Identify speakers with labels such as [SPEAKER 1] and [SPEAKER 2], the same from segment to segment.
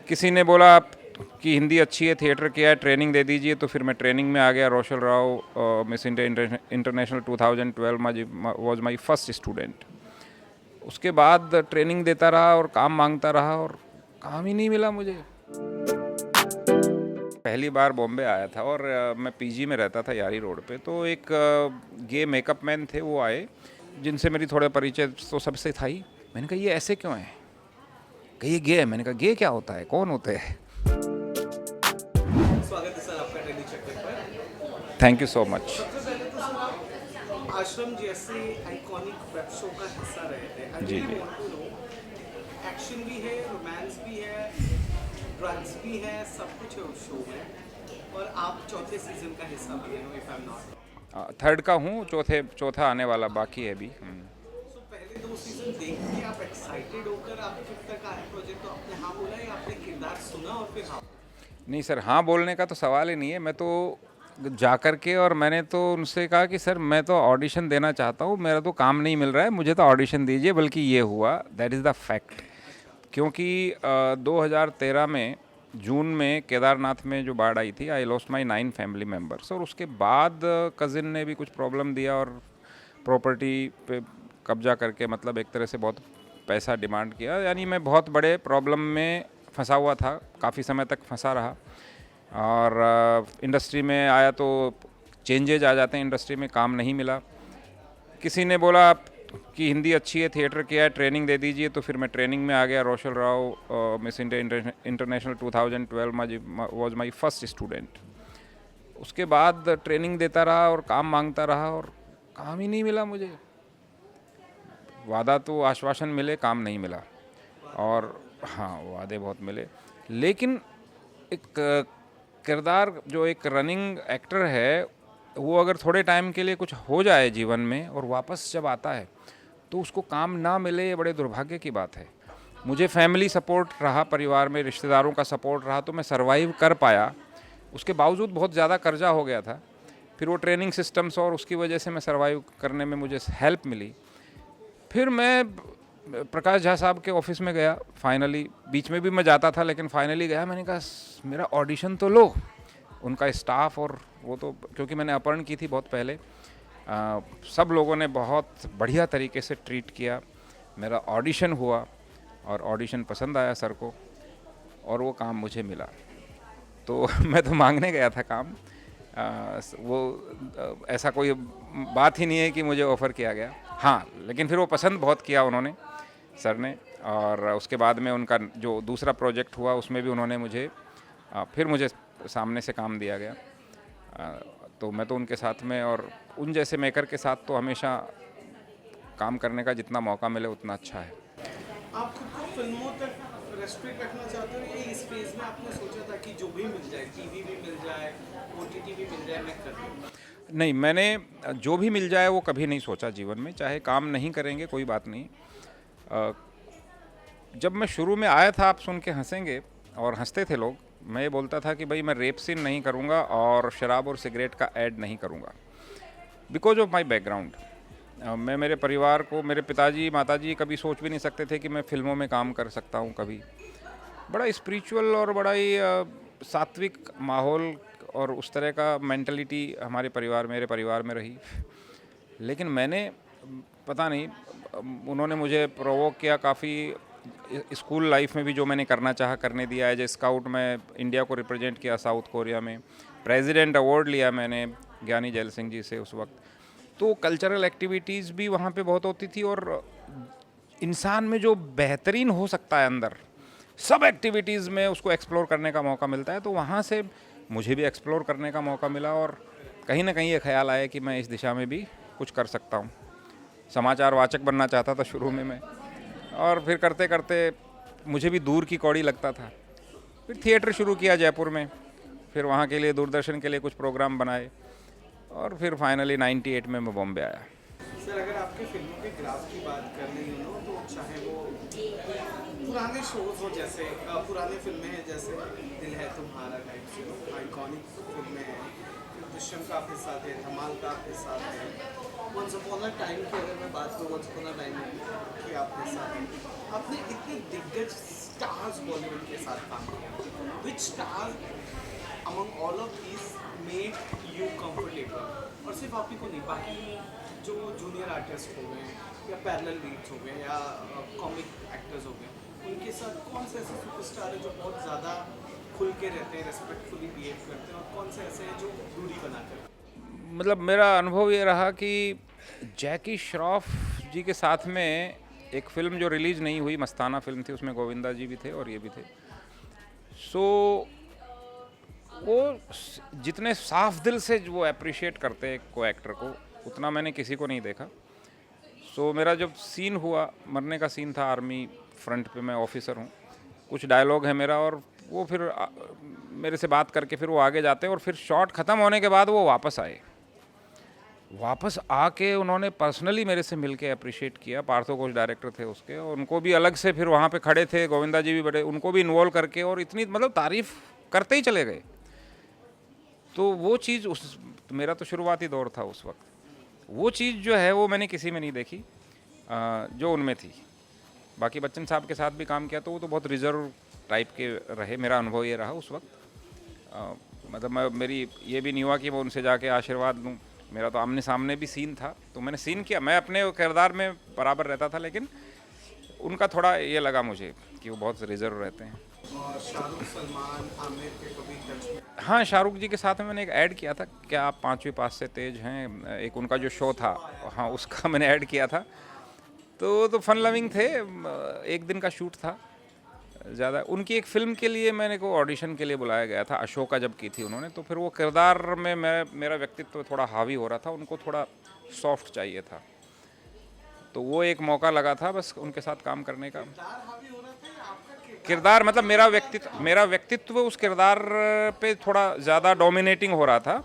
[SPEAKER 1] किसी ने बोला आप कि हिंदी अच्छी है, थिएटर किया है, ट्रेनिंग दे दीजिए, तो फिर मैं ट्रेनिंग में आ गया। Rochelle Rao Miss India International 2012 was my first student. उसके बाद ट्रेनिंग देता रहा और काम मांगता रहा और काम ही नहीं मिला मुझे। पहली बार बॉम्बे आया था और मैं पीजी में रहता था यारी रोड पे, तो एक गे मेकअप मैन थे, वो आए जिनसे मेरी थोड़ा परिचय तो सबसे था ही। मैंने कहा ये ऐसे क्यों है, कहा ये गे है। मैंने कहा गे क्या होता है, कौन होते हैं।
[SPEAKER 2] स्वागत है सर आपका टेली चक्कर पर।
[SPEAKER 1] Thank you so much.
[SPEAKER 2] सबसे पहले तो सर आप आश्रम जैसे आइकॉनिक वेब शो का हिस्सा रहे थे। आई
[SPEAKER 1] जी
[SPEAKER 2] रियली
[SPEAKER 1] जी।
[SPEAKER 2] वांट टू नो, एक्शन भी है, रोमांस भी है, ड्रग्स भी है, सब कुछ है उस शो में। और आप चौथे सीजन का हिस्सा बने हो, if I am not.
[SPEAKER 1] Third का हूँ, चौथा आने वाला बाकी है अभी।
[SPEAKER 2] सो पहले दो सीजन देख के आप एक्साइटेड होकर आप फिर तक आए प्रोजेक्ट, तो आपने हाँ बोला या आपने किरदार सुना और फिर हाँ?
[SPEAKER 1] नहीं सर, हाँ बोलने का तो सवाल ही नहीं है। मैं तो जा कर के और मैंने तो उनसे कहा कि सर मैं तो ऑडिशन देना चाहता हूँ, मेरा तो काम नहीं मिल रहा है, मुझे तो ऑडिशन दीजिए। बल्कि ये हुआ, दैट इज़ द फैक्ट। क्योंकि 2013 में जून में केदारनाथ में जो बाढ़ आई थी, I lost my 9 family members. और उसके बाद कज़िन ने भी कुछ प्रॉब्लम दिया और प्रॉपर्टी पे कब्जा करके, मतलब एक तरह से बहुत पैसा डिमांड किया। यानी मैं बहुत बड़े प्रॉब्लम में फंसा हुआ था, काफ़ी समय तक फंसा रहा। और इंडस्ट्री में आया तो चेंजेज आ जाते हैं इंडस्ट्री में, काम नहीं मिला। किसी ने बोला आप कि हिंदी अच्छी है, थिएटर किया है, ट्रेनिंग दे दीजिए, तो फिर मैं ट्रेनिंग में आ गया। Rochelle Rao Miss India International 2012 was my first student. उसके बाद ट्रेनिंग देता रहा और काम मांगता रहा और काम ही नहीं मिला मुझे। वादा तो आश्वासन मिले, काम नहीं मिला। और हाँ, वादे बहुत मिले, लेकिन एक किरदार जो एक रनिंग एक्टर है, वो अगर थोड़े टाइम के लिए कुछ हो जाए जीवन में और वापस जब आता है तो उसको काम ना मिले, ये बड़े दुर्भाग्य की बात है। मुझे फैमिली सपोर्ट रहा, परिवार में रिश्तेदारों का सपोर्ट रहा, तो मैं सरवाइव कर पाया। उसके बावजूद बहुत ज़्यादा कर्जा हो गया था। फिर वो ट्रेनिंग सिस्टम्स और उसकी वजह से मैं सरवाइव करने में मुझे हेल्प मिली। फिर मैं प्रकाश झा साहब के ऑफिस में गया फाइनली। बीच में भी मैं जाता था, लेकिन फाइनली गया। मैंने कहा मेरा ऑडिशन तो लो। उनका स्टाफ और वो तो, क्योंकि मैंने अपहरण की थी बहुत पहले, सब लोगों ने बहुत बढ़िया तरीके से ट्रीट किया। मेरा ऑडिशन हुआ और ऑडिशन पसंद आया सर को और वो काम मुझे मिला। तो मैं तो मांगने गया था काम। ऐसा कोई बात ही नहीं है कि मुझे ऑफ़र किया गया। हाँ, लेकिन फिर वो पसंद बहुत किया उन्होंने, सर ने। और उसके बाद में उनका जो दूसरा प्रोजेक्ट हुआ उसमें भी उन्होंने मुझे फिर मुझे सामने से काम दिया गया। तो मैं तो उनके साथ में और उन जैसे मेकर के साथ तो हमेशा काम करने का जितना मौका मिले उतना अच्छा है।
[SPEAKER 2] आप खुद को फिल्मों तक रेस्ट्रिक्ट रखना चाहते हो या इस फेज में आपने सोचा था कि जो भी मिल जाए, टीवी भी मिल जाए, ओटीटी भी मिल जाए, मैं कर लूँ?
[SPEAKER 1] नहीं, मैंने जो भी मिल जाए वो कभी नहीं सोचा जीवन में। चाहे काम नहीं करेंगे कोई बात नहीं। जब मैं शुरू में आया था, आप सुन के हंसेंगे और हंसते थे लोग, मैं ये बोलता था कि भाई मैं रेप सीन नहीं करूँगा और शराब और सिगरेट का ऐड नहीं करूँगा, बिकॉज ऑफ माई बैकग्राउंड। मैं मेरे परिवार को, मेरे पिताजी माताजी कभी सोच भी नहीं सकते थे कि मैं फिल्मों में काम कर सकता हूँ कभी। बड़ा स्पिरिचुअल और बड़ा ही सात्विक माहौल और उस तरह का मेंटलिटी हमारे परिवार, मेरे परिवार में रही। लेकिन मैंने पता नहीं, उन्होंने मुझे प्रोवोक किया काफ़ी। स्कूल लाइफ में भी जो मैंने करना चाहा करने दिया। एज ए स्काउट मैं इंडिया को रिप्रेजेंट किया साउथ कोरिया में। प्रेसिडेंट अवार्ड लिया मैंने ज्ञानी जैल सिंह जी से उस वक्त। तो कल्चरल एक्टिविटीज़ भी वहाँ पे बहुत होती थी। और इंसान में जो बेहतरीन हो सकता है अंदर, सब एक्टिविटीज़ में उसको एक्सप्लोर करने का मौका मिलता है। तो वहाँ से मुझे भी एक्सप्लोर करने का मौका मिला और कहीं ना कहीं ये ख्याल आया कि मैं इस दिशा में भी कुछ कर सकता हूँ। समाचार वाचक बनना चाहता था शुरू में मैं, और फिर करते करते मुझे भी दूर की कौड़ी लगता था। फिर थिएटर शुरू किया जयपुर में, फिर वहाँ के लिए दूरदर्शन के लिए कुछ प्रोग्राम बनाए और फिर फाइनली 98 में मैं बॉम्बे आया।
[SPEAKER 2] सर अगर आपके फिल्मों के ग्राफ की बात कर रही हो तो चाहे वो पुराने शोज हो, जैसे पुराने फिल्में हैं जैसे दिल है तुम्हारा टाइप, आइकॉनिक फिल्में हैं, दृश्यम का आपके साथ है, धमाल का आपके साथ है, वंस अपॉन अ टाइम की अगर मैं बात करूँ, वंस अपॉन अ टाइम की आपके साथ है। आपने इतने दिग्गज स्टार्स बॉलीवुड के साथ काम किया, which star among all of these made you comfortable? और सिर्फ आप ही को नहीं, बाकी जो जूनियर आर्टिस्ट हो गए या पैरेलल लीड्स हो गए या कॉमिक एक्टर्स हो गए, उनके साथ कौन से ऐसे सुपरस्टार है जो बहुत ज़्यादा खुल के रहते हैं, रेस्पेक्टफुली बिहेव करते हैं, और कौन से ऐसे हैं जो दूरी बनाकर?
[SPEAKER 1] मतलब मेरा अनुभव ये रहा कि जैकी श्रॉफ जी के साथ में एक फ़िल्म जो रिलीज़ नहीं हुई, मस्ताना फ़िल्म थी, उसमें गोविंदा जी भी थे और ये भी थे। सो वो जितने साफ दिल से वो अप्रिशिएट करते हैं को एक्टर को, उतना मैंने किसी को नहीं देखा। सो मेरा जब सीन हुआ, मरने का सीन था, आर्मी फ्रंट पे मैं ऑफिसर हूँ, कुछ डायलॉग है मेरा, और वो फिर मेरे से बात करके फिर वो आगे जाते हैं, और फिर शॉट ख़त्म होने के बाद वो वापस आए। वापस आके उन्होंने पर्सनली मेरे से मिलके अप्रिशिएट किया। पार्थो घोष डायरेक्टर थे उसके, और उनको भी अलग से फिर वहाँ पे खड़े थे, गोविंदा जी भी बड़े, उनको भी इन्वॉल्व करके, और इतनी मतलब तारीफ़ करते ही चले गए। तो वो चीज़ उस मेरा तो शुरुआती दौर था उस वक्त, वो चीज़ जो है वो मैंने किसी में नहीं देखी जो उनमें थी। बाकी बच्चन साहब के साथ भी काम किया तो वो तो बहुत रिजर्व टाइप के रहे। मेरा अनुभव ये रहा उस वक्त, मतलब मेरी ये भी नहीं हुआ कि मैं उनसे जाके आशीर्वाद लूँ। मेरा तो आमने सामने भी सीन था, तो मैंने सीन किया, मैं अपने किरदार में बराबर रहता था, लेकिन उनका थोड़ा ये लगा मुझे कि वो बहुत रिजर्व रहते हैं।
[SPEAKER 2] और शाहरुख, सलमान, आमिर के कभी टच में?
[SPEAKER 1] हाँ, शाहरुख जी के साथ में मैंने एक ऐड किया था, क्या आप 5वीं पास से तेज हैं, एक उनका जो शो था, हाँ उसका मैंने ऐड किया था। तो फन लविंग थे, एक दिन का शूट था ज़्यादा। उनकी एक फ़िल्म के लिए मैंने को ऑडिशन के लिए बुलाया गया था, अशोका जब की थी उन्होंने, तो फिर वो किरदार में मेरा व्यक्तित्व थोड़ा हावी हो रहा था, उनको थोड़ा सॉफ्ट चाहिए था, तो वो एक मौका लगा था बस उनके साथ काम करने का।
[SPEAKER 2] हावी हो रहा था या आपका
[SPEAKER 1] किरदार मतलब मेरा व्यक्तित्व उस किरदार पे थोड़ा ज़्यादा डोमिनेटिंग हो रहा था,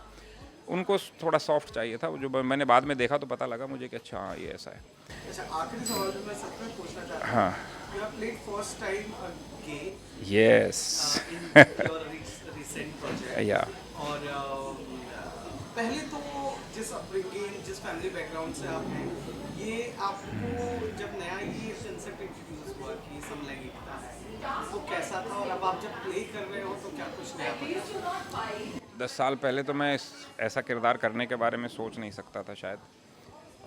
[SPEAKER 1] उनको थोड़ा सॉफ्ट चाहिए था, जो मैंने बाद में देखा तो पता लगा मुझे कि अच्छा हाँ ये ऐसा है।
[SPEAKER 2] अच्छा, आखिरी सवाल जो मैं सच में पूछना चाहता हूँ,
[SPEAKER 1] हाँ,
[SPEAKER 2] you have played first time a game
[SPEAKER 1] yes,
[SPEAKER 2] in your recent project,
[SPEAKER 1] या
[SPEAKER 2] और पहले तो जिस अपब्रिंगिंग, जिस फैमिली बैकग्राउंड से आप हैं, ये आपको जब नया ये कंसेप्ट इंट्रोड्यूस हुआ कि समलैंगिकता है, तो कैसा था, और अब आप जब प्ले कर रहे हो तो क्या कुछ नया पता?
[SPEAKER 1] 10 साल पहले तो मैं ऐसा किरदार करने के बारे में सोच नहीं सकता था शायद।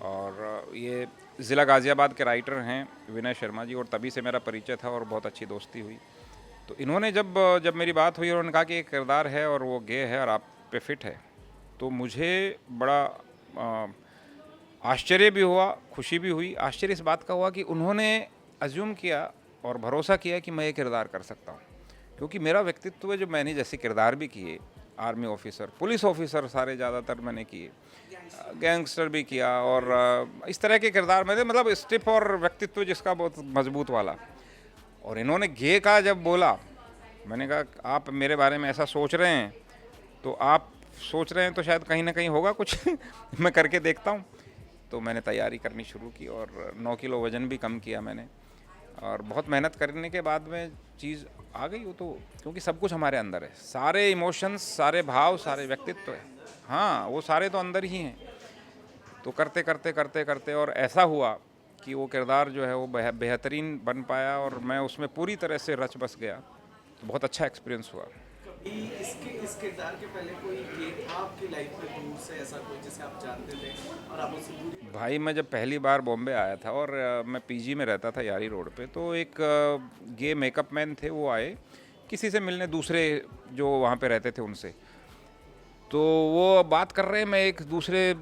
[SPEAKER 1] और ये ज़िला गाज़ियाबाद के राइटर हैं विनय शर्मा जी, और तभी से मेरा परिचय था और बहुत अच्छी दोस्ती हुई। तो इन्होंने जब मेरी बात हुई, उन्होंने कहा कि एक किरदार है और वो गे है और आप पे फिट है, तो मुझे बड़ा आश्चर्य भी हुआ, खुशी भी हुई। आश्चर्य इस बात का हुआ कि उन्होंने अज्यूम किया और भरोसा किया कि मैं ये किरदार कर सकता हूँ, क्योंकि मेरा व्यक्तित्व है, जो मैंने जैसे किरदार भी किए, आर्मी ऑफिसर, पुलिस ऑफिसर सारे ज़्यादातर मैंने किए, गैंगस्टर भी किया, और इस तरह के किरदार मैंने, मतलब स्टिफ और व्यक्तित्व जिसका बहुत मजबूत वाला। और इन्होंने गे का जब बोला, मैंने कहा आप मेरे बारे में ऐसा सोच रहे हैं, तो आप सोच रहे हैं तो शायद कहीं ना कहीं होगा कुछ मैं करके देखता हूँ। तो मैंने तैयारी करनी शुरू की और 9 किलो वज़न भी कम किया मैंने, और बहुत मेहनत करने के बाद में चीज़ आ गई वो तो, क्योंकि सब कुछ हमारे अंदर है, सारे इमोशंस, सारे भाव, सारे व्यक्तित्व है, हाँ वो सारे तो अंदर ही हैं। तो करते करते करते करते और ऐसा हुआ कि वो किरदार जो है वो बेहतरीन बन पाया, और मैं उसमें पूरी तरह से रच बस गया। तो बहुत अच्छा एक्सपीरियंस हुआ।
[SPEAKER 2] कभी इस किरदार के पहले कोई गे था आपकी लाइफ में दूर से, ऐसा कोई जिसे आप जानते थे और आप उससे दूरी?
[SPEAKER 1] भाई मैं जब पहली बार बॉम्बे आया था, और मैं पीजी में रहता था यारी रोड पे, तो एक गे मेकअप मैन थे, वो आए किसी से मिलने, दूसरे जो वहाँ पे रहते थे उनसे। तो वो बात कर रहे हैं, मैं एक दूसरे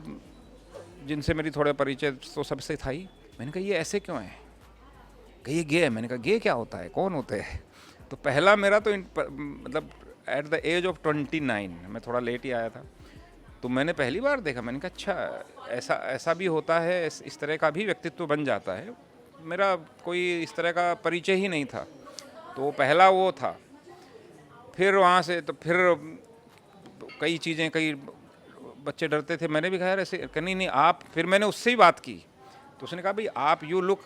[SPEAKER 1] जिनसे मेरी थोड़े परिचय तो सबसे था ही। मैंने कहा ये ऐसे क्यों है, कि ये गे है। मैंने कहा गे क्या होता है, कौन होते हैं? तो पहला मेरा तो मतलब एट द एज ऑफ 29, मैं थोड़ा लेट ही आया था, तो मैंने पहली बार देखा। मैंने कहा अच्छा ऐसा भी होता है, इस तरह का भी व्यक्तित्व बन जाता है। मेरा कोई इस तरह का परिचय ही नहीं था, तो पहला वो था। फिर वहाँ से तो फिर कई चीज़ें, कई बच्चे डरते थे, मैंने भी कहा यार ऐसे नहीं आप, फिर मैंने उससे ही बात की, तो उसने कहा भाई आप यू लुक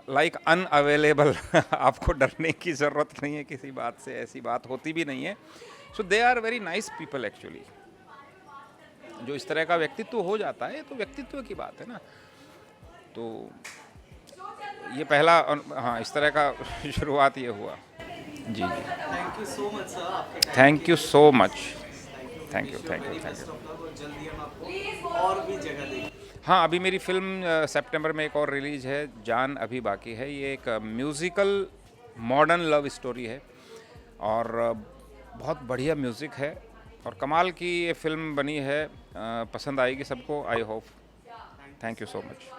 [SPEAKER 1] लाइक अनअवेलेबल आपको डरने की ज़रूरत नहीं है किसी बात से, ऐसी बात होती भी नहीं है। So they are very nice people actually, जो इस तरह का व्यक्तित्व हो जाता है, तो व्यक्तित्व की बात है ना। तो ये पहला, हाँ इस तरह का शुरुआत ये हुआ। जी जी,
[SPEAKER 2] thank you so much sir आपके टाइम
[SPEAKER 1] थैंक
[SPEAKER 2] के
[SPEAKER 1] यू
[SPEAKER 2] लिए।
[SPEAKER 1] So much, thank you
[SPEAKER 2] wish you
[SPEAKER 1] thank you
[SPEAKER 2] very
[SPEAKER 1] thank
[SPEAKER 2] best
[SPEAKER 1] you.
[SPEAKER 2] Of luck और जल्दी हम आपको और भी जगह देखें।
[SPEAKER 1] हाँ, अभी मेरी फ़िल्म सितंबर में एक और रिलीज़ है, जान अभी बाकी है। ये एक म्यूज़िकल मॉडर्न लव स्टोरी है और बहुत बढ़िया म्यूज़िक है और कमाल की ये फ़िल्म बनी है। पसंद आएगी सबको, I hope. Thank you so much.